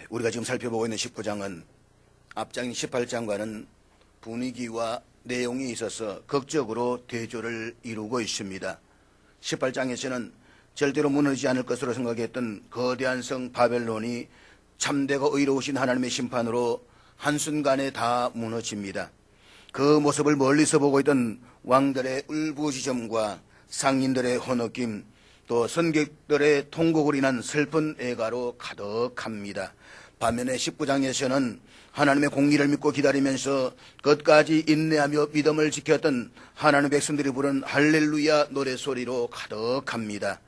우리가 지금 살펴보고 있는 19장은 앞장인 18장과는 분위기와 내용이 있어서 극적으로 대조를 이루고 있습니다. 18장에서는 절대로 무너지지 않을 것으로 생각했던 거대한 성 바벨론이 참되고 의로우신 하나님의 심판으로 한순간에 다 무너집니다. 그 모습을 멀리서 보고 있던 왕들의 울부짖음과 상인들의 허느낌, 또 선객들의 통곡을 인한 슬픈 애가로 가득합니다. 반면에 19장에서는 하나님의 공의를 믿고 기다리면서 끝까지 인내하며 믿음을 지켰던 하나님의 백성들이 부른 할렐루야 노래소리로 가득합니다.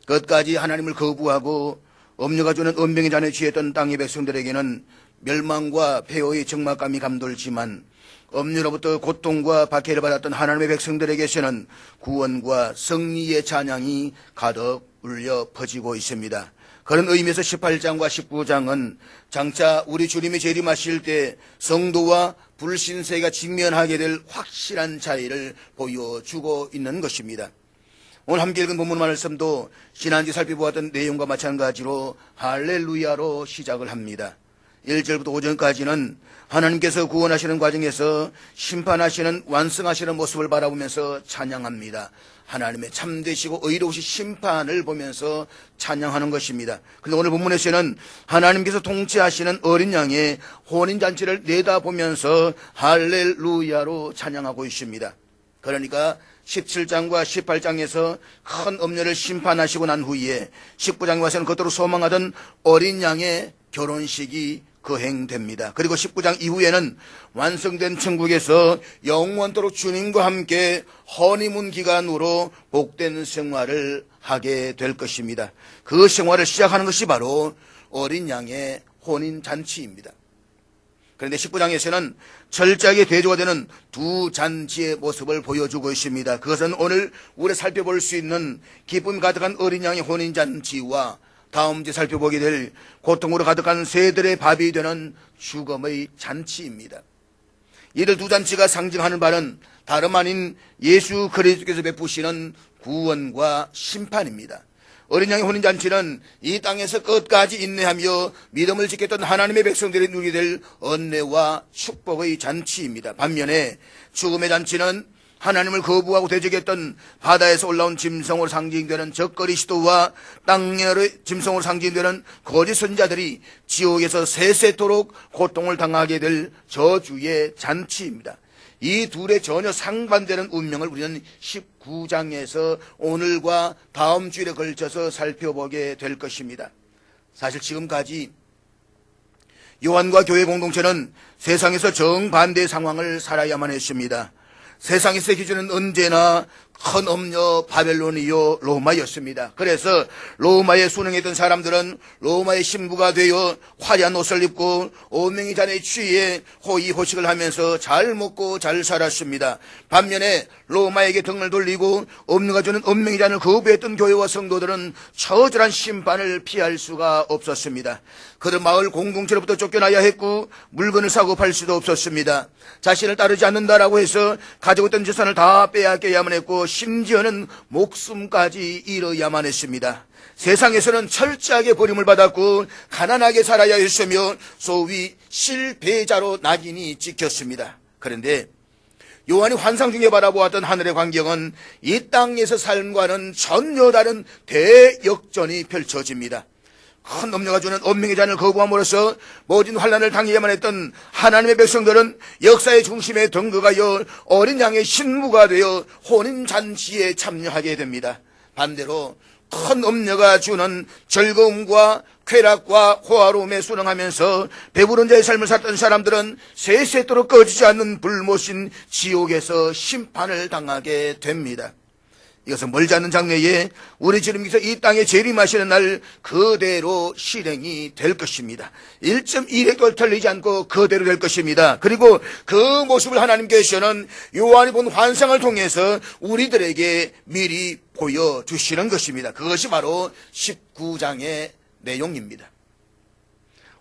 끝까지 하나님을 거부하고 엄녀가 주는 은병의 잔에 취했던 땅의 백성들에게는 멸망과 폐허의 적막감이 감돌지만 엄녀로부터 고통과 박해를 받았던 하나님의 백성들에게서는 구원과 승리의 찬양이 가득 울려 퍼지고 있습니다. 그런 의미에서 18장과 19장은 장차 우리 주님이 재림하실 때 성도와 불신세가 직면하게 될 확실한 차이를 보여주고 있는 것입니다. 오늘 함께 읽은 본문 말씀도 지난주 살펴보았던 내용과 마찬가지로 할렐루야로 시작을 합니다. 1절부터 5절까지는 하나님께서 구원하시는 과정에서 심판하시는 완성하시는 모습을 바라보면서 찬양합니다. 하나님의 참되시고 의로우신 심판을 보면서 찬양하는 것입니다. 그런데 오늘 본문에서는 하나님께서 통치하시는 어린 양의 혼인잔치를 내다보면서 할렐루야로 찬양하고 있습니다. 그러니까 17장과 18장에서 큰 엄녀를 심판하시고 난 후에 19장에 와서는 그토록 소망하던 어린 양의 결혼식이 거행됩니다. 그리고 19장 이후에는 완성된 천국에서 영원토록 주님과 함께 허니문 기간으로 복된 생활을 하게 될 것입니다. 그 생활을 시작하는 것이 바로 어린 양의 혼인잔치입니다. 그런데 19장에서는 철저하게 대조가 되는 두 잔치의 모습을 보여주고 있습니다. 그것은 오늘 우리 살펴볼 수 있는 기쁨 가득한 어린 양의 혼인잔치와 다음 주에 살펴보게 될 고통으로 가득한 새들의 밥이 되는 죽음의 잔치입니다. 이들 두 잔치가 상징하는 바는 다름 아닌 예수 그리스도께서 베푸시는 구원과 심판입니다. 어린 양의 혼인잔치는 이 땅에서 끝까지 인내하며 믿음을 지켰던 하나님의 백성들이 누리게 될 은혜와 축복의 잔치입니다. 반면에 죽음의 잔치는 하나님을 거부하고 대적했던 바다에서 올라온 짐승으로 상징되는 적그리스도와 땅의 짐승으로 상징되는 거짓 선지자들이 지옥에서 세세토록 고통을 당하게 될 저주의 잔치입니다. 이 둘의 전혀 상반되는 운명을 우리는 19장에서 오늘과 다음 주일에 걸쳐서 살펴보게 될 것입니다. 사실 지금까지 요한과 교회 공동체는 세상에서 정반대의 상황을 살아야만 했습니다. 세상에서의 기준은 언제나 큰 엄녀 바벨론이요 로마였습니다. 그래서 로마에 순응했던 사람들은 로마의 신부가 되어 화려한 옷을 입고 오명의 잔에 취해 호의호식을 하면서 잘 먹고 잘 살았습니다. 반면에 로마에게 등을 돌리고 엄녀가 주는 은명의 잔을 거부했던 교회와 성도들은 처절한 심판을 피할 수가 없었습니다. 그들 마을 공동체로부터 쫓겨나야 했고 물건을 사고 팔 수도 없었습니다. 자신을 따르지 않는다라고 해서 가지고 있던 재산을 다 빼앗겨야만 했고 심지어는 목숨까지 잃어야만 했습니다. 세상에서는 철저하게 버림을 받았고 가난하게 살아야 했으며 소위 실패자로 낙인이 찍혔습니다. 그런데 요한이 환상 중에 바라보았던 하늘의 광경은 이 땅에서 삶과는 전혀 다른 대역전이 펼쳐집니다. 큰 엄녀가 주는 은명의 잔을 거부함으로써 모진 환난을 당해야만 했던 하나님의 백성들은 역사의 중심에 등극하여 어린 양의 신부가 되어 혼인잔치에 참여하게 됩니다. 반대로 큰 엄녀가 주는 즐거움과 쾌락과 호화로움에 순응하면서 배부른 자의 삶을 살던 사람들은 세세토록 꺼지지 않는 불못인 지옥에서 심판을 당하게 됩니다. 이것은 멀지 않는 장래에 우리 주님께서 이 땅에 재림하시는 날 그대로 실행이 될 것입니다. 1.1획도 틀리지 않고 그대로 될 것입니다. 그리고 그 모습을 하나님께서는 요한이 본 환상을 통해서 우리들에게 미리 보여주시는 것입니다. 그것이 바로 19장의 내용입니다.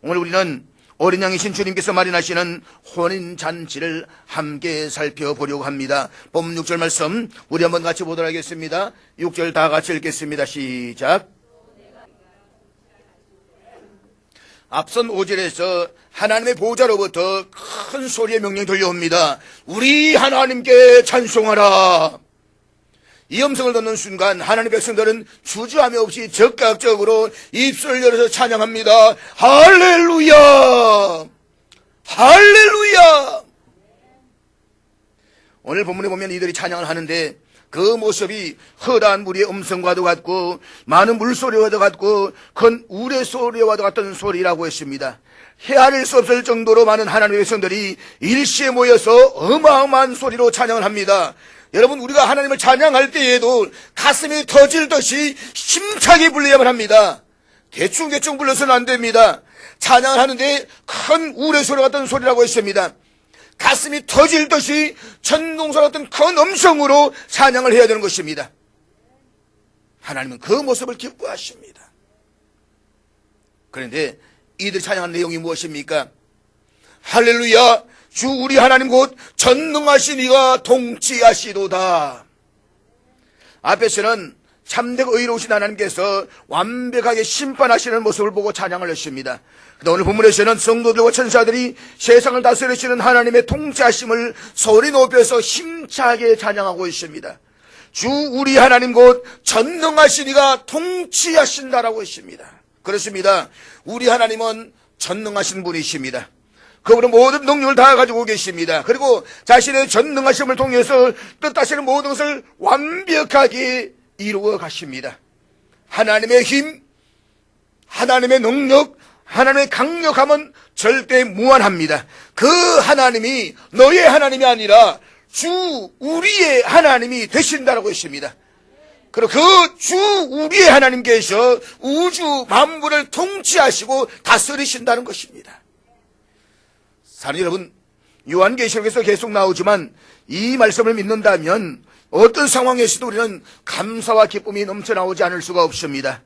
오늘 우리는 어린 양의 신주님께서 마련하시는 혼인잔치를 함께 살펴보려고 합니다. 본문 6절 말씀 우리 한번 같이 보도록 하겠습니다. 6절 다 같이 읽겠습니다. 시작. 앞선 5절에서 하나님의 보좌로부터 큰 소리의 명령이 들려옵니다. 우리 하나님께 찬송하라. 이 음성을 듣는 순간 하나님의 백성들은 주저함이 없이 적극적으로 입술을 열어서 찬양합니다. 할렐루야! 할렐루야! 오늘 본문에 보면 이들이 찬양을 하는데 그 모습이 허다한 무리의 음성과도 같고 많은 물소리와도 같고 큰 우레소리와도 같은 소리라고 했습니다. 헤아릴 수 없을 정도로 많은 하나님의 백성들이 일시에 모여서 어마어마한 소리로 찬양을 합니다. 여러분, 우리가 하나님을 찬양할 때에도 가슴이 터질 듯이 힘차게 불러야만 합니다. 대충 불러서는 안 됩니다. 찬양을 하는데 큰 우레소리 같은 소리라고 했습니다. 가슴이 터질 듯이 천둥소리 같은 큰 음성으로 찬양을 해야 되는 것입니다. 하나님은 그 모습을 기뻐하십니다. 그런데 이들 찬양하는 내용이 무엇입니까? 할렐루야, 주 우리 하나님 곧 전능하신 이가 통치하시도다. 앞에서는 참되고 의로우신 하나님께서 완벽하게 심판하시는 모습을 보고 찬양을 했습니다. 그런데 오늘 본문에서는 성도들과 천사들이 세상을 다스리시는 하나님의 통치하심을 소리 높여서 힘차게 찬양하고 있습니다. 주 우리 하나님 곧 전능하신 이가 통치하신다라고 했습니다. 그렇습니다. 우리 하나님은 전능하신 분이십니다. 그분은 모든 능력을 다 가지고 계십니다. 그리고 자신의 전능하심을 통해서 뜻하시는 모든 것을 완벽하게 이루어 가십니다. 하나님의 힘, 하나님의 능력, 하나님의 강력함은 절대 무한합니다. 그 하나님이 너의 하나님이 아니라 주 우리의 하나님이 되신다라고 했습니다. 그리고 그 주 우리의 하나님께서 우주 만물을 통치하시고 다스리신다는 것입니다. 사랑하는 여러분, 요한계시록에서 계속 나오지만 이 말씀을 믿는다면 어떤 상황에서도 우리는 감사와 기쁨이 넘쳐나오지 않을 수가 없습니다.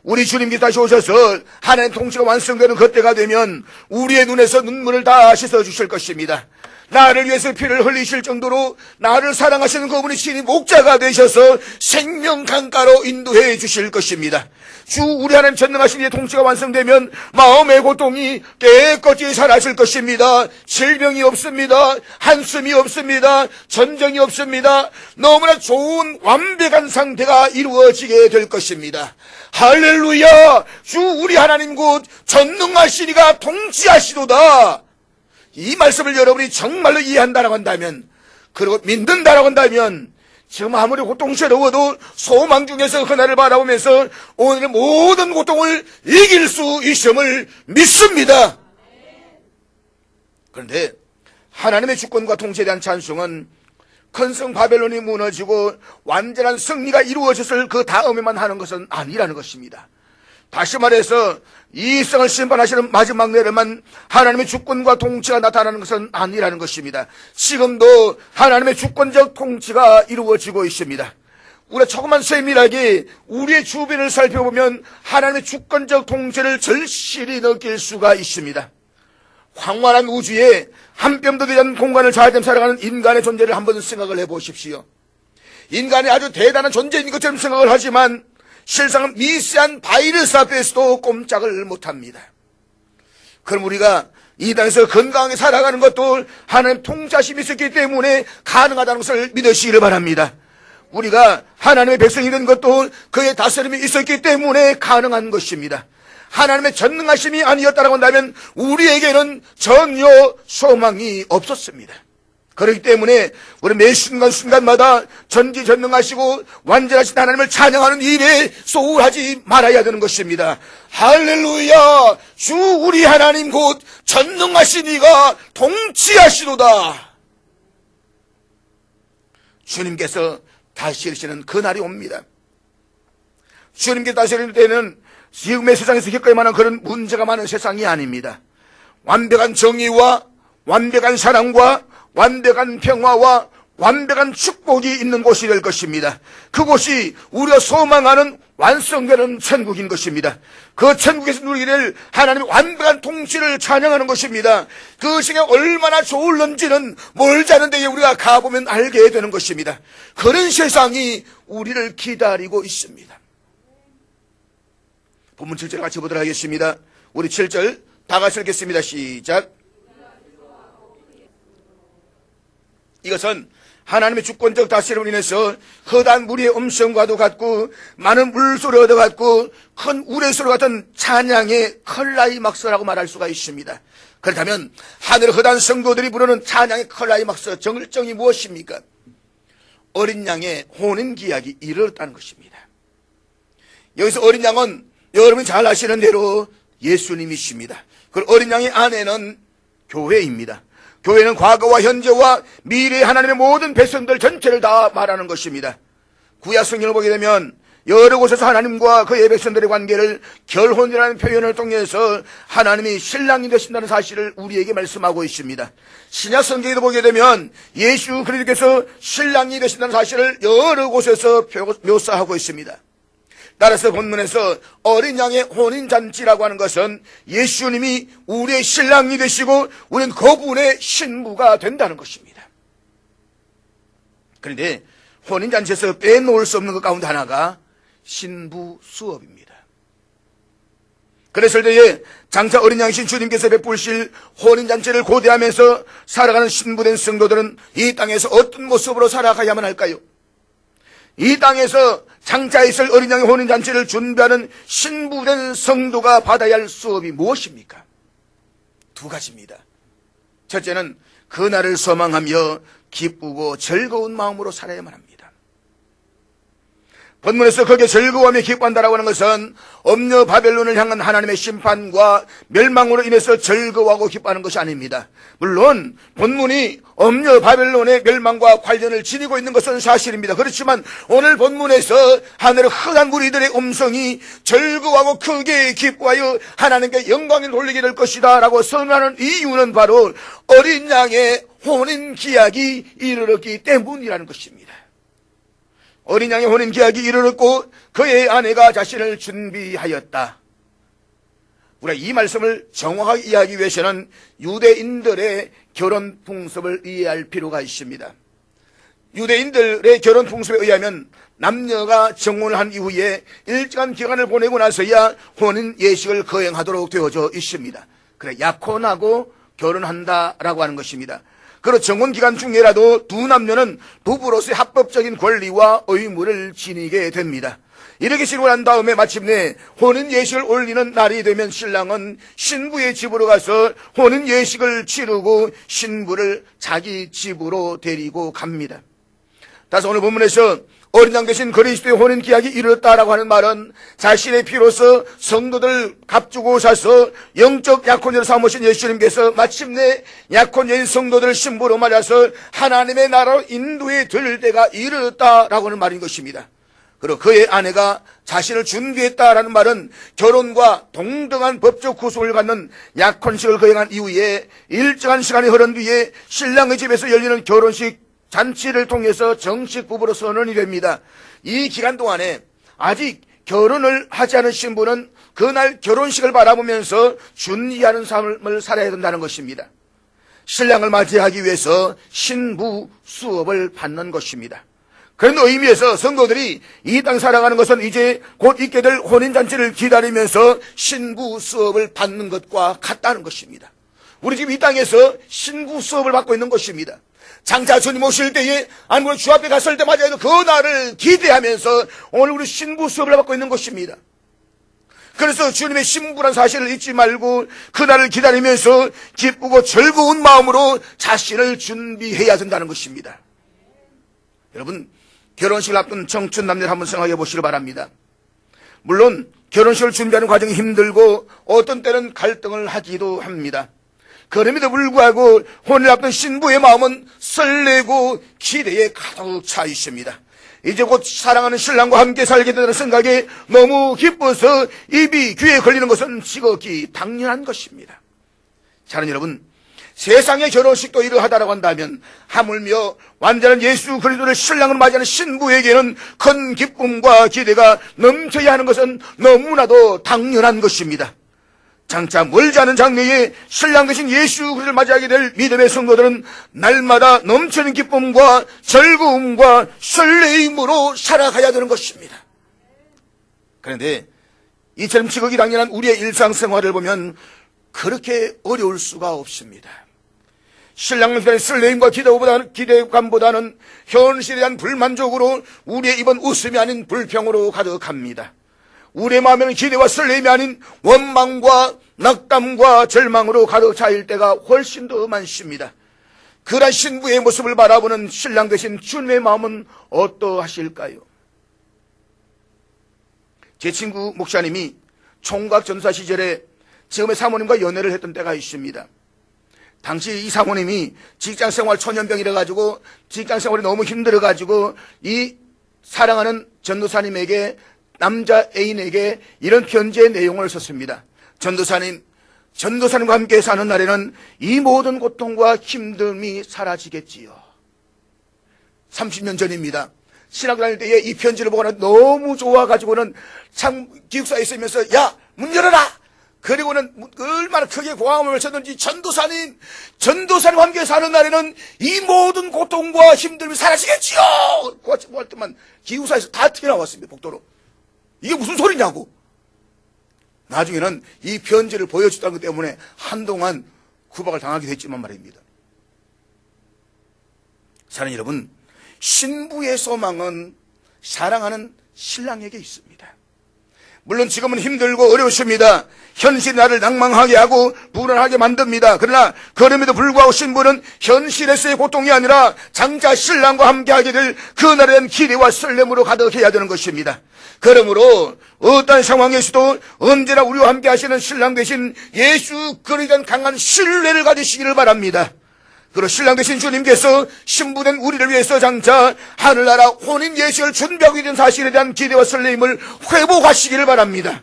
우리 주님께서 다시 오셔서 하나님 통치가 완성되는 그때가 되면 우리의 눈에서 눈물을 다 씻어 주실 것입니다. 나를 위해서 피를 흘리실 정도로 나를 사랑하시는 그분이 신이 목자가 되셔서 생명 강가로 인도해 주실 것입니다. 주 우리 하나님 전능하신 이의 통치가 완성되면 마음의 고통이 깨끗이 사라질 것입니다. 질병이 없습니다. 한숨이 없습니다. 전쟁이 없습니다. 너무나 좋은 완벽한 상태가 이루어지게 될 것입니다. 할렐루야! 주 우리 하나님 곧 전능하신 이가 통치하시도다. 이 말씀을 여러분이 정말로 이해한다라고 한다면, 그리고 믿는다라고 한다면, 지금 아무리 고통스러워도 소망 중에서 그날을 바라보면서 오늘의 모든 고통을 이길 수 있음을 믿습니다. 그런데 하나님의 주권과 통치에 대한 찬송은 큰 성 바벨론이 무너지고 완전한 승리가 이루어졌을 그 다음에만 하는 것은 아니라는 것입니다. 다시 말해서 이 세상을 심판하시는 마지막 날에만 하나님의 주권과 통치가 나타나는 것은 아니라는 것입니다. 지금도 하나님의 주권적 통치가 이루어지고 있습니다. 우리가 조금만 세밀하게 우리의 주변을 살펴보면 하나님의 주권적 통치를 절실히 느낄 수가 있습니다. 황활한 우주에 한 뼘도 되지 않는 공간을 잘 살아가는 인간의 존재를 한번 생각을 해보십시오. 인간이 아주 대단한 존재인 것처럼 생각을 하지만 실상은 미세한 바이러스 앞에서도 꼼짝을 못합니다. 그럼 우리가 이 땅에서 건강하게 살아가는 것도 하나님 통치하심이 있었기 때문에 가능하다는 것을 믿으시기를 바랍니다. 우리가 하나님의 백성이 된 것도 그의 다스림이 있었기 때문에 가능한 것입니다. 하나님의 전능하심이 아니었다고 한다면 우리에게는 전혀 소망이 없었습니다. 그렇기 때문에 우리 매 순간순간마다 전지전능하시고 완전하신 하나님을 찬양하는 일에 소홀하지 말아야 되는 것입니다. 할렐루야! 주 우리 하나님 곧 전능하신 이가 통치하시도다. 주님께서 다스리시는 그날이 옵니다. 주님께서 다스리는 때는 지금의 세상에서 겪을 만한 그런 문제가 많은 세상이 아닙니다. 완벽한 정의와 완벽한 사랑과 완벽한 평화와 완벽한 축복이 있는 곳이 될 것입니다. 그곳이 우리가 소망하는 완성되는 천국인 것입니다. 그 천국에서 누리기를 하나님의 완벽한 통치를 찬양하는 것입니다. 그 시기가 얼마나 좋을는지는 멀지 않은 데에 우리가 가보면 알게 되는 것입니다. 그런 세상이 우리를 기다리고 있습니다. 본문 7절 같이 보도록 하겠습니다. 우리 7절 다 같이 읽겠습니다. 시작. 이것은 하나님의 주권적 다스림으로 인해서 허다한 무리의 음성과도 같고 많은 물소리 얻어갖고 큰 우레소리 같은 찬양의 클라이막스라고 말할 수가 있습니다. 그렇다면 하늘 허다한 성도들이 부르는 찬양의 클라이막스 정일정이 무엇입니까? 어린 양의 혼인기약이 이르렀다는 것입니다. 여기서 어린 양은 여러분이 잘 아시는 대로 예수님이십니다. 그 어린 양의 아내는 교회입니다. 교회는 과거와 현재와 미래의 하나님의 모든 백성들 전체를 다 말하는 것입니다. 구약 성경을 보게 되면 여러 곳에서 하나님과 그의 백성들의 관계를 결혼이라는 표현을 통해서 하나님이 신랑이 되신다는 사실을 우리에게 말씀하고 있습니다. 신약 성경에도 보게 되면 예수 그리스도께서 신랑이 되신다는 사실을 여러 곳에서 묘사하고 있습니다. 따라서 본문에서 어린 양의 혼인잔치라고 하는 것은 예수님이 우리의 신랑이 되시고 우리는 그분의 신부가 된다는 것입니다. 그런데 혼인잔치에서 빼놓을 수 없는 것 가운데 하나가 신부 수업입니다. 그랬을 때에 장차 어린 양이신 주님께서 베푸실 혼인잔치를 고대하면서 살아가는 신부된 성도들은 이 땅에서 어떤 모습으로 살아가야만 할까요? 이 땅에서 장차 있을 어린 양의 혼인잔치를 준비하는 신부된 성도가 받아야 할 수업이 무엇입니까? 두 가지입니다. 첫째는 그날을 소망하며 기쁘고 즐거운 마음으로 살아야만 합니다. 본문에서 거기에 즐거워하며 기뻐한다라고 하는 것은 엄녀 바벨론을 향한 하나님의 심판과 멸망으로 인해서 즐거워하고 기뻐하는 것이 아닙니다. 물론 본문이 엄녀 바벨론의 멸망과 관련을 지니고 있는 것은 사실입니다. 그렇지만 오늘 본문에서 하늘의 흔한 무리들의 음성이 즐거워하고 크게 기뻐하여 하나님께 영광을 돌리게 될 것이다 라고 선언하는 이유는 바로 어린 양의 혼인 기약이 이르렀기 때문이라는 것입니다. 어린 양의 혼인 기약이 이르렀고 그의 아내가 자신을 준비하였다. 우리가 이 말씀을 정확하게 이해하기 위해서는 유대인들의 결혼 풍습을 이해할 필요가 있습니다. 유대인들의 결혼 풍습에 의하면 남녀가 정혼을 한 이후에 일정한 기간을 보내고 나서야 혼인 예식을 거행하도록 되어져 있습니다. 그래 약혼하고 결혼한다라고 하는 것입니다. 그리고 정혼 기간 중에라도 두 남녀는 부부로서의 합법적인 권리와 의무를 지니게 됩니다. 이렇게 지내고 난 다음에 마침내 혼인 예식을 올리는 날이 되면 신랑은 신부의 집으로 가서 혼인 예식을 치르고 신부를 자기 집으로 데리고 갑니다. 따라서 오늘 본문에서 어린 양 대신 그리스도의 혼인 기약이 이르렀다라고 하는 말은 자신의 피로서 성도들 값주고 사서 영적 약혼자로 삼으신 예수님께서 마침내 약혼자인 성도들을 신부로 맞아서 하나님의 나라로 인도해 들 때가 이르렀다라고 하는 말인 것입니다. 그리고 그의 아내가 자신을 준비했다라는 말은 결혼과 동등한 법적 구속을 갖는 약혼식을 거행한 이후에 일정한 시간이 흐른 뒤에 신랑의 집에서 열리는 결혼식 잔치를 통해서 정식 부부로 선언이 됩니다. 이 기간 동안에 아직 결혼을 하지 않은 신부는 그날 결혼식을 바라보면서 준비하는 삶을 살아야 된다는 것입니다. 신랑을 맞이하기 위해서 신부 수업을 받는 것입니다. 그런 의미에서 성도들이 이 땅 살아가는 것은 이제 곧 있게 될 혼인잔치를 기다리면서 신부 수업을 받는 것과 같다는 것입니다. 우리 지금 이 땅에서 신부 수업을 받고 있는 것입니다. 장차 주님 오실 때에 아니면 주 앞에 갔을 때마다 그 날을 기대하면서 오늘 우리 신부 수업을 받고 있는 것입니다. 그래서 주님의 신부란 사실을 잊지 말고 그 날을 기다리면서 기쁘고 즐거운 마음으로 자신을 준비해야 된다는 것입니다. 여러분, 결혼식을 앞둔 청춘 남녀를 한번 생각해 보시길 바랍니다. 물론 결혼식을 준비하는 과정이 힘들고 어떤 때는 갈등을 하기도 합니다. 그럼에도 불구하고 혼을 앞둔 신부의 마음은 설레고 기대에 가득 차 있습니다. 이제 곧 사랑하는 신랑과 함께 살게 된다는 생각에 너무 기뻐서 입이 귀에 걸리는 것은 지극히 당연한 것입니다. 사랑하는 여러분, 세상의 결혼식도 이러하다라고 한다면 하물며 완전한 예수 그리스도를 신랑으로 맞이하는 신부에게는 큰 기쁨과 기대가 넘쳐야 하는 것은 너무나도 당연한 것입니다. 장차 멀지 않은 장래에 신랑 되신 예수 그리스도를 맞이하게 될 믿음의 성도들은 날마다 넘치는 기쁨과 즐거움과 설레임으로 살아가야 되는 것입니다. 그런데 이처럼 지극히 당연한 우리의 일상생활을 보면 그렇게 어려울 수가 없습니다. 신랑을 기다린 설레임과 기대감보다는 현실에 대한 불만족으로 우리의 입은 웃음이 아닌 불평으로 가득합니다. 우리의 마음에는 기대와 설레임이 아닌 원망과 낙담과 절망으로 가득 차일 때가 훨씬 더 많습니다. 그러한 신부의 모습을 바라보는 신랑 되신 주님의 마음은 어떠하실까요? 제 친구 목사님이 총각 전사 시절에 지금의 사모님과 연애를 했던 때가 있습니다. 당시 이 사모님이 직장생활 초년병이라 가지고 직장생활이 너무 힘들어 가지고 이 사랑하는 전도사님에게, 남자 애인에게 이런 편지의 내용을 썼습니다. 전도사님과 함께 사는 날에는 이 모든 고통과 힘듦이 사라지겠지요. 30년 전입니다. 신학교 다닐 때에 이 편지를 보고는 너무 좋아가지고는 참 기숙사에 있으면서 야, 문 열어라! 그리고는 얼마나 크게 고함을 외쳤는지 전도사님과 함께 사는 날에는 이 모든 고통과 힘듦이 사라지겠지요! 뭐 할 때만 기숙사에서 다 튀어나왔습니다. 복도로. 이게 무슨 소리냐고. 나중에는 이 편지를 보여줬다는 것 때문에 한동안 구박을 당하게 됐지만 말입니다. 사랑하는 여러분, 신부의 소망은 사랑하는 신랑에게 있습니다. 물론 지금은 힘들고 어려우십니다. 현실이 나를 낭망하게 하고 불안하게 만듭니다. 그러나 그럼에도 불구하고 신부는 현실에서의 고통이 아니라 장차 신랑과 함께하게 될 그날에 대한 기대와 설렘으로 가득해야 되는 것입니다. 그러므로 어떤 상황에서도 언제나 우리와 함께 하시는 신랑 되신 예수 그리스도에 대한 강한 신뢰를 가지시기를 바랍니다. 그리고 신랑 되신 주님께서 신부된 우리를 위해서 장차 하늘나라 혼인 예식을 준비하고 있는 사실에 대한 기대와 설렘을 회복하시기를 바랍니다.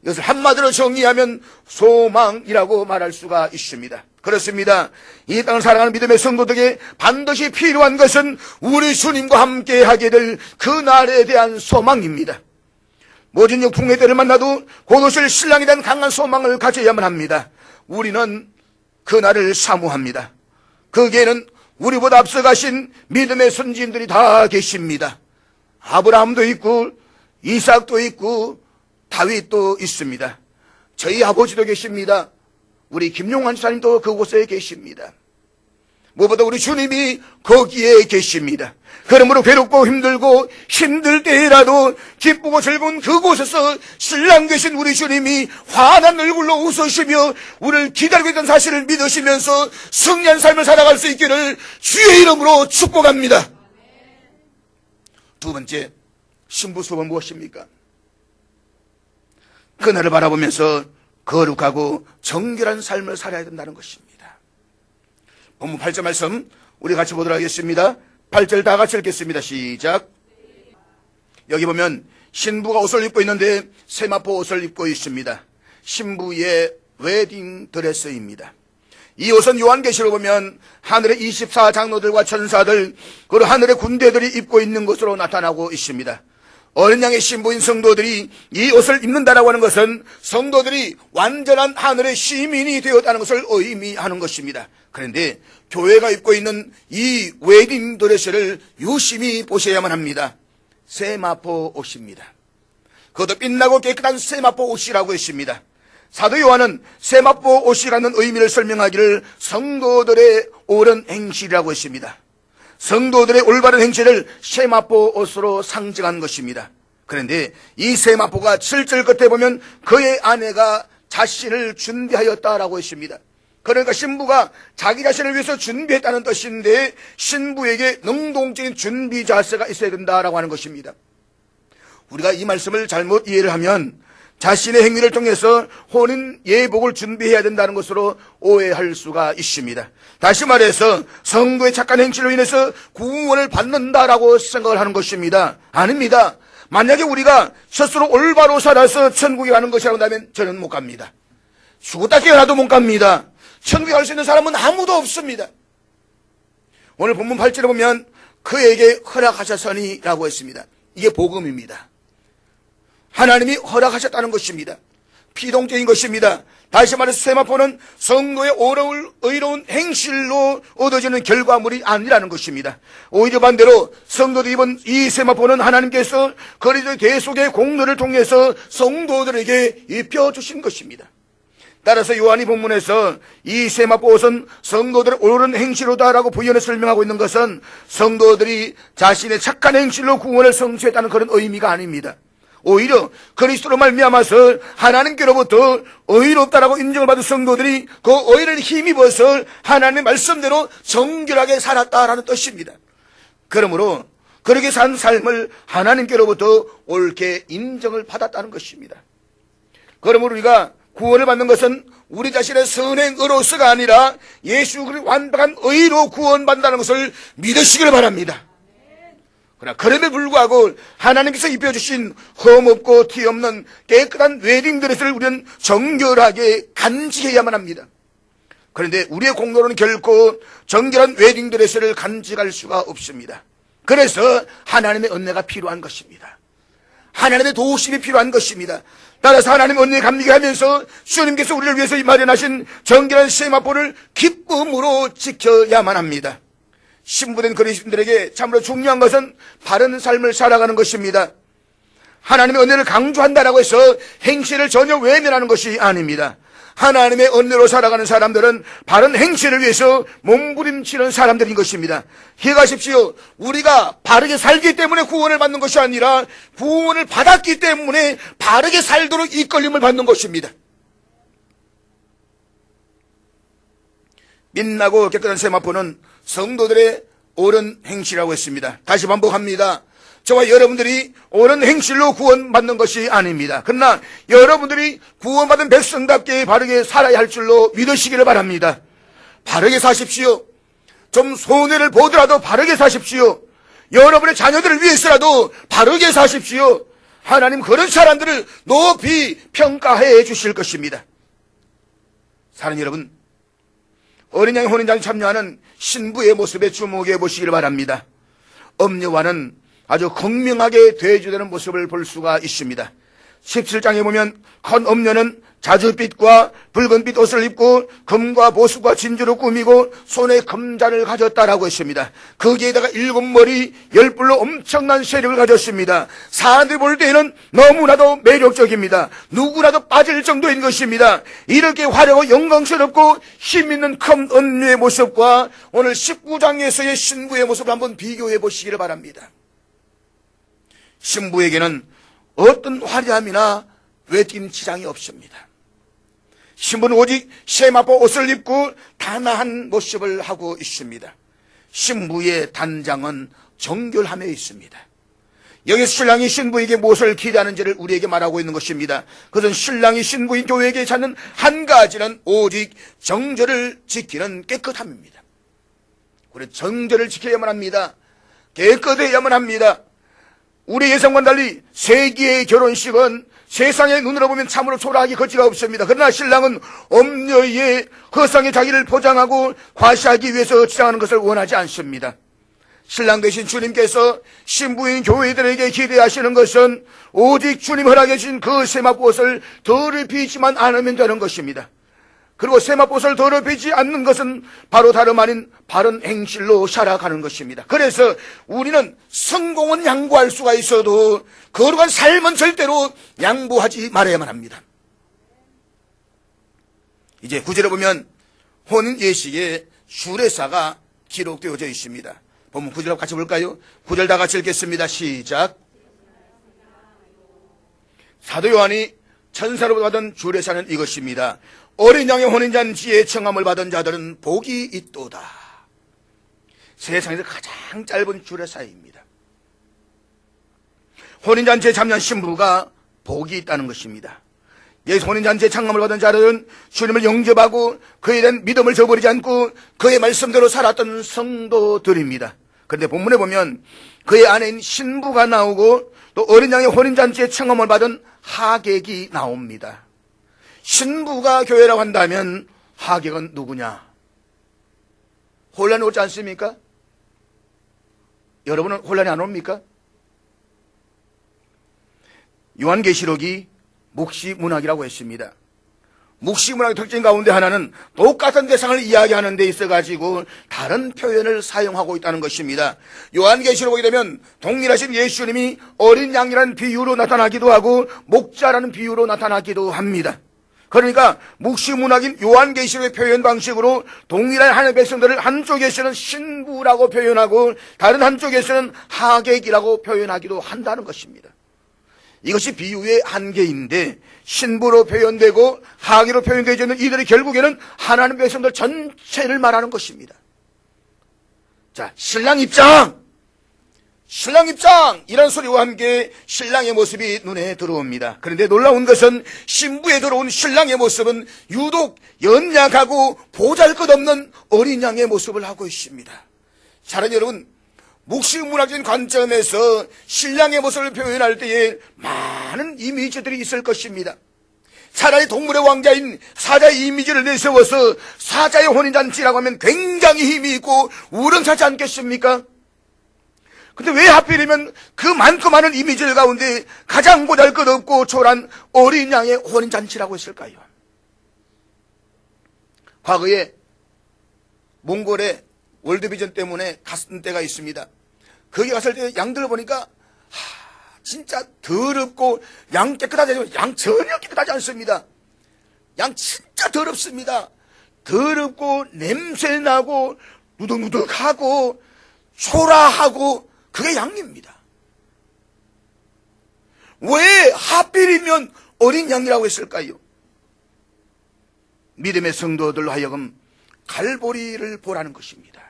이것을 한마디로 정의하면 소망이라고 말할 수가 있습니다. 그렇습니다. 이 땅을 사랑하는 믿음의 성도들에게 반드시 필요한 것은 우리 주님과 함께 하게 될 그날에 대한 소망입니다. 모진 역풍의 때를 만나도 곧 오실 신랑에 대한 강한 소망을 가져야만 합니다. 우리는 그날을 사모합니다. 거기에는 우리보다 앞서가신 믿음의 선지인들이 다 계십니다. 아브라함도 있고 이삭도 있고 다윗도 있습니다. 저희 아버지도 계십니다. 우리 김용환 집사님도 그곳에 계십니다. 무엇보다 우리 주님이 거기에 계십니다. 그러므로 괴롭고 힘들고 힘들 때라도 기쁘고 즐거운 그곳에서 신랑 되신 우리 주님이 환한 얼굴로 웃으시며 우리를 기다리고 있던 사실을 믿으시면서 승리한 삶을 살아갈 수 있기를 주의 이름으로 축복합니다. 두 번째, 신부 수업은 무엇입니까? 그날을 바라보면서 거룩하고 정결한 삶을 살아야 된다는 것입니다. 본문 8절 말씀 우리 같이 보도록 하겠습니다. 8절 다 같이 읽겠습니다. 시작. 여기 보면 신부가 옷을 입고 있는데 세마포 옷을 입고 있습니다. 신부의 웨딩 드레스입니다. 이 옷은 요한계시로 보면 하늘의 24장로들과 천사들 그리고 하늘의 군대들이 입고 있는 것으로 나타나고 있습니다. 어린 양의 신부인 성도들이 이 옷을 입는다라고 하는 것은 성도들이 완전한 하늘의 시민이 되었다는 것을 의미하는 것입니다. 그런데 교회가 입고 있는 이 웨딩 드레스를 유심히 보셔야만 합니다. 세마포 옷입니다. 그것도 빛나고 깨끗한 세마포 옷이라고 했습니다. 사도 요한은 세마포 옷이라는 의미를 설명하기를 성도들의 옳은 행실이라고 했습니다. 성도들의 올바른 행실을 세마포 옷으로 상징한 것입니다. 그런데 이 세마포가 7절 끝에 보면 그의 아내가 자신을 준비하였다라고 했습니다. 그러니까 신부가 자기 자신을 위해서 준비했다는 뜻인데 신부에게 능동적인 준비 자세가 있어야 된다라고 하는 것입니다. 우리가 이 말씀을 잘못 이해를 하면 자신의 행위를 통해서 혼인 예복을 준비해야 된다는 것으로 오해할 수가 있습니다. 다시 말해서 성도의 착한 행실로 인해서 구원을 받는다라고 생각을 하는 것입니다. 아닙니다. 만약에 우리가 스스로 올바로 살아서 천국에 가는 것이라고 한다면 저는 못 갑니다. 죽었다 깨어나도 못 갑니다. 천국에 갈 수 있는 사람은 아무도 없습니다. 오늘 본문 8절에 보면 그에게 허락하셨으니라고 했습니다. 이게 복음입니다. 하나님이 허락하셨다는 것입니다. 피동적인 것입니다. 다시 말해서 세마포는 성도의 의로운 행실로 얻어지는 결과물이 아니라는 것입니다. 오히려 반대로 성도들이 입은 이 세마포는 하나님께서 그리스도의 대속의 공로를 통해서 성도들에게 입혀주신 것입니다. 따라서 요한이 본문에서 이 세마포 옷은 성도들의 옳은 행실로다라고 부연해 설명하고 있는 것은 성도들이 자신의 착한 행실로 구원을 성취했다는 그런 의미가 아닙니다. 오히려 그리스도로 말미암아서 하나님께로부터 의롭다라고 인정을 받은 성도들이 그 의를 힘입어서 하나님의 말씀대로 정결하게 살았다라는 뜻입니다. 그러므로 그렇게 산 삶을 하나님께로부터 옳게 인정을 받았다는 것입니다. 그러므로 우리가 구원을 받는 것은 우리 자신의 선행으로서가 아니라 예수 그리스도의 완벽한 의로 구원받는다는 것을 믿으시길 바랍니다. 그러나 그럼에도 불구하고 하나님께서 입혀주신 흠없고 티 없는 깨끗한 웨딩드레스를 우리는 정결하게 간직해야만 합니다. 그런데 우리의 공로로는 결코 정결한 웨딩드레스를 간직할 수가 없습니다. 그래서 하나님의 은혜가 필요한 것입니다. 하나님의 도우심이 필요한 것입니다. 따라서 하나님의 은혜에 감격하면서 주님께서 우리를 위해서 마련하신 정결한 세마포를 기쁨으로 지켜야만 합니다. 신부된 그리스도인들에게 참으로 중요한 것은 바른 삶을 살아가는 것입니다. 하나님의 은혜를 강조한다라고 해서 행실을 전혀 외면하는 것이 아닙니다. 하나님의 은혜로 살아가는 사람들은 바른 행실을 위해서 몸부림치는 사람들인 것입니다. 기억하십시오. 우리가 바르게 살기 때문에 구원을 받는 것이 아니라 구원을 받았기 때문에 바르게 살도록 이끌림을 받는 것입니다. 빛나고 깨끗한 세마포는 성도들의 옳은 행실이라고 했습니다. 다시 반복합니다. 저와 여러분들이 옳은 행실로 구원받는 것이 아닙니다. 그러나 여러분들이 구원받은 백성답게 바르게 살아야 할 줄로 믿으시기를 바랍니다. 바르게 사십시오. 좀 손해를 보더라도 바르게 사십시오. 여러분의 자녀들을 위해서라도 바르게 사십시오. 하나님 그런 사람들을 높이 평가해 주실 것입니다. 사랑하는 여러분, 어린 양의 혼인장에 참여하는 신부의 모습에 주목해 보시기를 바랍니다. 엄녀와는 아주 극명하게 대조되는 모습을 볼 수가 있습니다. 17장에 보면 큰 엄녀는 자주빛과 붉은빛 옷을 입고 금과 보수와 진주로 꾸미고 손에 금잔을 가졌다라고 했습니다. 거기에다가 7머리 10뿔로 엄청난 세력을 가졌습니다. 사람들이 볼 때에는 너무나도 매력적입니다. 누구나도 빠질 정도인 것입니다. 이렇게 화려하고 영광스럽고 힘있는 큰 엄녀의 모습과 오늘 19장에서의 신부의 모습을 한번 비교해 보시기를 바랍니다. 신부에게는 어떤 화려함이나 외김치장이 없습니다. 신부는 오직 세마포 옷을 입고 단아한 모습을 하고 있습니다. 신부의 단장은 정결함에 있습니다. 여기서 신랑이 신부에게 무엇을 기대하는지를 우리에게 말하고 있는 것입니다. 그것은 신랑이 신부인 교회에게 찾는 한 가지는 오직 정절을 지키는 깨끗함입니다. 우리 정절을 지켜야만 합니다. 깨끗해야만 합니다. 우리 예상과는 달리 세기의 결혼식은 세상의 눈으로 보면 참으로 초라하기 거지가 없습니다. 그러나 신랑은 엄녀의 허상의 자기를 포장하고 과시하기 위해서 치장하는 것을 원하지 않습니다. 신랑 되신 주님께서 신부인 교회들에게 기대하시는 것은 오직 주님 허락해 주신 그 세마포옷을 더럽히지만 않으면 되는 것입니다. 그리고 세마포옷을 더럽히지 않는 것은 바로 다름 아닌 바른 행실로 살아가는 것입니다. 그래서 우리는 성공은 양보할 수가 있어도 거룩한 삶은 절대로 양보하지 말아야만 합니다. 이제 9절에 보면 혼인 예식의 주례사가 기록되어져 있습니다. 본문 9절 같이 볼까요? 9절 다 같이 읽겠습니다. 시작. 사도 요한이 천사로부터 받은 주례사는 이것입니다. 어린 양의 혼인잔치에 청함을 받은 자들은 복이 있도다. 세상에서 가장 짧은 주례사입니다. 혼인잔치에 참여한 신부가 복이 있다는 것입니다. 예수 혼인잔치에 청함을 받은 자들은 주님을 영접하고 그에 대한 믿음을 저버리지 않고 그의 말씀대로 살았던 성도들입니다. 그런데 본문에 보면 그의 아내인 신부가 나오고 또 어린 양의 혼인잔치에 청함을 받은 하객이 나옵니다. 신부가 교회라고 한다면 하객은 누구냐? 혼란이 오지 않습니까? 여러분은 혼란이 안 옵니까? 요한계시록이 묵시문학이라고 했습니다. 묵시문학의 특징 가운데 하나는 똑같은 대상을 이야기하는 데 있어가지고 다른 표현을 사용하고 있다는 것입니다. 요한계시록 보게 되면 동일하신 예수님이 어린 양이라는 비유로 나타나기도 하고 목자라는 비유로 나타나기도 합니다. 그러니까 묵시문학인 요한계시록의 표현 방식으로 동일한 하나님의 백성들을 한쪽에서는 신부라고 표현하고 다른 한쪽에서는 하객이라고 표현하기도 한다는 것입니다. 이것이 비유의 한계인데 신부로 표현되고 하객으로 표현되어 있는 이들이 결국에는 하나님의 백성들 전체를 말하는 것입니다. 자, 신랑 입장! 이런 소리와 함께 신랑의 모습이 눈에 들어옵니다. 그런데 놀라운 것은 신부에 들어온 신랑의 모습은 유독 연약하고 보잘것없는 어린 양의 모습을 하고 있습니다. 사랑하는 여러분, 묵시문학적인 관점에서 신랑의 모습을 표현할 때에 많은 이미지들이 있을 것입니다. 차라리 동물의 왕자인 사자의 이미지를 내세워서 사자의 혼인잔치라고 하면 굉장히 힘이 있고 우렁차지 않겠습니까? 근데 왜 하필이면 그 많고 많은 이미지들 가운데 가장 보잘것없고 초라한 어린 양의 혼인잔치라고 했을까요? 과거에 몽골에 월드비전 때문에 갔던 때가 있습니다. 거기 갔을 때 양들을 보니까 진짜 더럽고 양 깨끗하지 않고 양 전혀 깨끗하지 않습니다. 양 진짜 더럽습니다. 더럽고 냄새나고 누덕누덕하고 초라하고 그게 양입니다. 왜 하필이면 어린 양이라고 했을까요? 믿음의 성도들로 하여금 갈보리를 보라는 것입니다.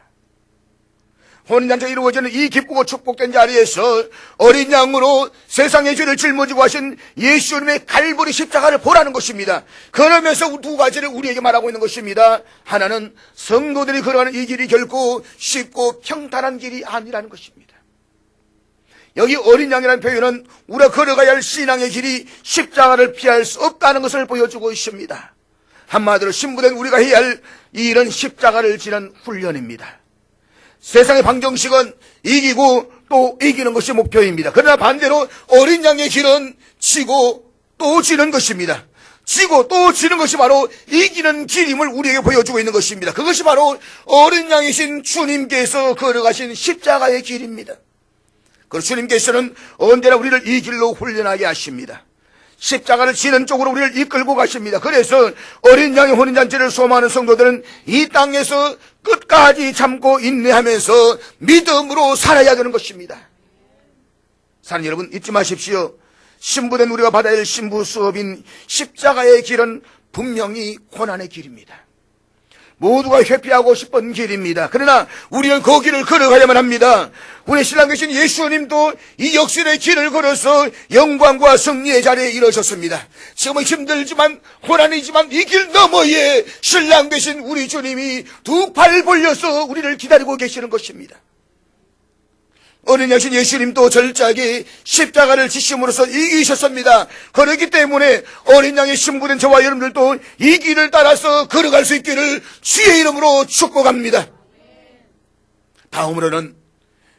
혼인잔치가 이루어지는 이 기쁘고 축복된 자리에서 어린 양으로 세상의 죄를 짊어지고 하신 예수님의 갈보리 십자가를 보라는 것입니다. 그러면서 두 가지를 우리에게 말하고 있는 것입니다. 하나는 성도들이 걸어가는 이 길이 결코 쉽고 평탄한 길이 아니라는 것입니다. 여기 어린 양이라는 표현은 우리가 걸어가야 할 신앙의 길이 십자가를 피할 수 없다는 것을 보여주고 있습니다. 한마디로 신부된 우리가 해야 할 일은 십자가를 지는 훈련입니다. 세상의 방정식은 이기고 또 이기는 것이 목표입니다. 그러나 반대로 어린 양의 길은 지고 또 지는 것입니다. 지고 또 지는 것이 바로 이기는 길임을 우리에게 보여주고 있는 것입니다. 그것이 바로 어린 양이신 주님께서 걸어가신 십자가의 길입니다. 그리고 주님께서는 언제나 우리를 이 길로 훈련하게 하십니다. 십자가를 지는 쪽으로 우리를 이끌고 가십니다. 그래서 어린 양의 혼인잔치를 소망하는 성도들은 이 땅에서 끝까지 참고 인내하면서 믿음으로 살아야 되는 것입니다. 사랑하는 여러분, 잊지 마십시오. 신부된 우리가 받아야 할 신부 수업인 십자가의 길은 분명히 고난의 길입니다. 모두가 회피하고 싶은 길입니다. 그러나 우리는 그 길을 걸어가야만 합니다. 우리 신랑 되신 예수님도 이 역설의 길을 걸어서 영광과 승리의 자리에 이르셨습니다. 지금은 힘들지만 고난이지만 이 길 너머에 신랑 되신 우리 주님이 두 팔 벌려서 우리를 기다리고 계시는 것입니다. 어린 양신 예수님도 절자기 십자가를 지심으로써 이기셨습니다. 그렇기 때문에 어린 양의 신부된 저와 여러분들도 이 길을 따라서 걸어갈 수 있기를 주의 이름으로 축복합니다. 다음으로는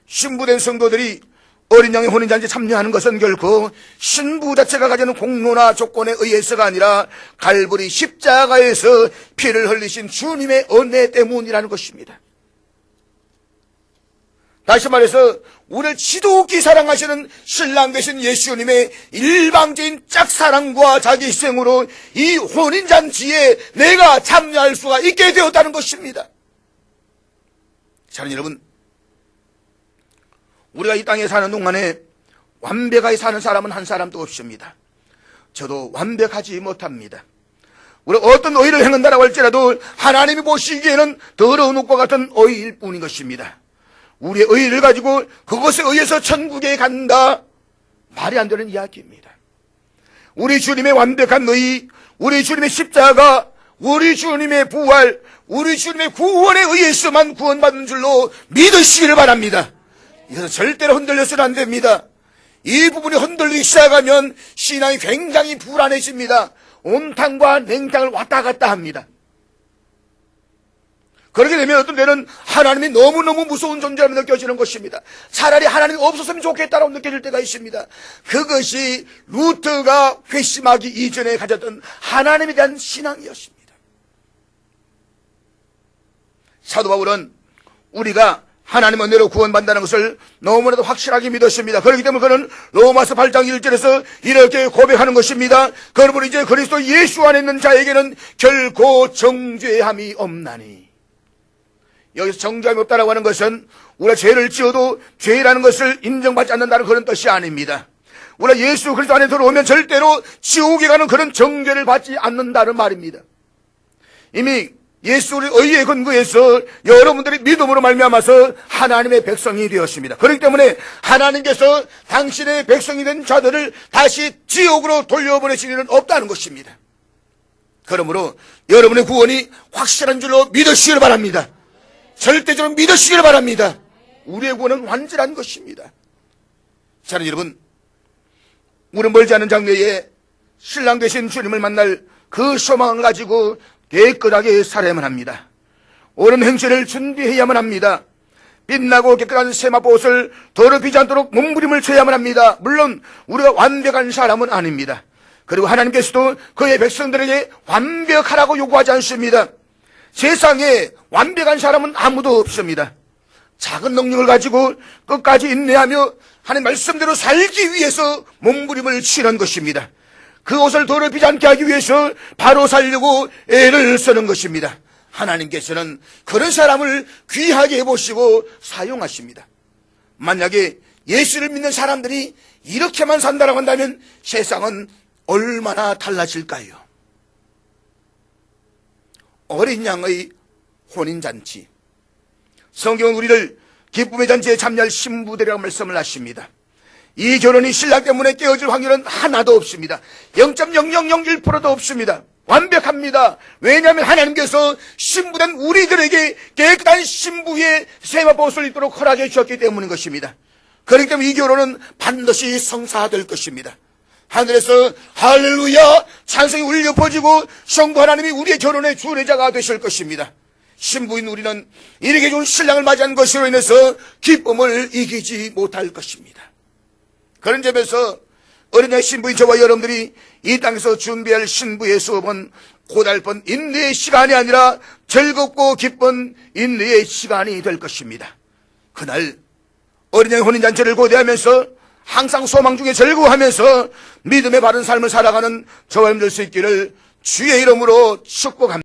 신부된 성도들이 어린 양의 혼인잔치에 참여하는 것은 결코 신부 자체가 가지는 공로나 조건에 의해서가 아니라 갈보리 십자가에서 피를 흘리신 주님의 은혜 때문이라는 것입니다. 다시 말해서 우리를 지독히 사랑하시는 신랑 되신 예수님의 일방적인 짝사랑과 자기 희생으로 이 혼인잔치에 내가 참여할 수가 있게 되었다는 것입니다. 사랑하는 여러분, 우리가 이 땅에 사는 동안에 완벽하게 사는 사람은 한 사람도 없습니다. 저도 완벽하지 못합니다. 우리가 어떤 의를 행한다라고 할지라도 하나님이 보시기에는 더러운 옷과 같은 의일 뿐인 것입니다. 우리의 의를 가지고 그것에 의해서 천국에 간다, 말이 안 되는 이야기입니다. 우리 주님의 완벽한 의, 우리 주님의 십자가, 우리 주님의 부활, 우리 주님의 구원에 의해서만 구원받는 줄로 믿으시기를 바랍니다. 이것은 절대로 흔들려서는 안 됩니다. 이 부분이 흔들리기 시작하면 신앙이 굉장히 불안해집니다. 온탕과 냉탕을 왔다 갔다 합니다. 그렇게 되면 어떤 때는 하나님이 너무너무 무서운 존재로 느껴지는 것입니다. 차라리 하나님이 없었으면 좋겠다라고 느껴질 때가 있습니다. 그것이 루터가 회심하기 이전에 가졌던 하나님에 대한 신앙이었습니다. 사도 바울은 우리가 하나님의 은혜로 구원받는다는 것을 너무나도 확실하게 믿었습니다. 그렇기 때문에 그는 로마서 8장 1절에서 이렇게 고백하는 것입니다. 그러므로 이제 그리스도 예수 안에 있는 자에게는 결코 정죄함이 없나니. 여기서 정죄함이 없다라고 하는 것은 우리가 죄를 지어도 죄라는 것을 인정받지 않는다는 그런 뜻이 아닙니다. 우리가 예수 그리스도 안에 들어오면 절대로 지옥에 가는 그런 정죄를 받지 않는다는 말입니다. 이미 예수의 의에 근거해서 여러분들이 믿음으로 말미암아서 하나님의 백성이 되었습니다. 그렇기 때문에 하나님께서 당신의 백성이 된 자들을 다시 지옥으로 돌려보내실 일은 없다는 것입니다. 그러므로 여러분의 구원이 확실한 줄로 믿으시길 바랍니다. 절대적으로 믿으시길 바랍니다. 우리의 구원은 완전한 것입니다. 자, 여러분, 우리는 멀지 않은 장래에 신랑 되신 주님을 만날 그 소망을 가지고 깨끗하게 살아야만 합니다. 옳은 행실을 준비해야만 합니다. 빛나고 깨끗한 세마포옷을 더럽히지 않도록 몸부림을 쳐야만 합니다. 물론 우리가 완벽한 사람은 아닙니다. 그리고 하나님께서도 그의 백성들에게 완벽하라고 요구하지 않습니다. 세상에 완벽한 사람은 아무도 없습니다. 작은 능력을 가지고 끝까지 인내하며 하나님 말씀대로 살기 위해서 몸부림을 치는 것입니다. 그 옷을 더럽히지 않게 하기 위해서 바로 살려고 애를 쓰는 것입니다. 하나님께서는 그런 사람을 귀하게 해보시고 사용하십니다. 만약에 예수를 믿는 사람들이 이렇게만 산다고 한다면 세상은 얼마나 달라질까요? 어린 양의 혼인잔치. 성경은 우리를 기쁨의 잔치에 참여할 신부들이라고 말씀을 하십니다. 이 결혼이 신랑 때문에 깨어질 확률은 하나도 없습니다. 0.0001%도 없습니다. 완벽합니다. 왜냐하면 하나님께서 신부된 우리들에게 깨끗한 신부의 세마포옷을 입도록 허락해 주셨기 때문인 것입니다. 그렇기 때문에 이 결혼은 반드시 성사될 것입니다. 하늘에서 할렐루야 찬송이 울려 퍼지고 성부 하나님이 우리의 결혼의 주례자가 되실 것입니다. 신부인 우리는 이렇게 좋은 신랑을 맞이한 것으로 인해서 기쁨을 이기지 못할 것입니다. 그런 점에서 어린아이 신부인 저와 여러분들이 이 땅에서 준비할 신부의 수업은 고달픈 인내의 시간이 아니라 즐겁고 기쁜 인내의 시간이 될 것입니다. 그날 어린아이 혼인잔치를 고대하면서 항상 소망 중에 즐거워하면서 믿음의 바른 삶을 살아가는 저와 여러분들 수 있기를 주의 이름으로 축복합니다.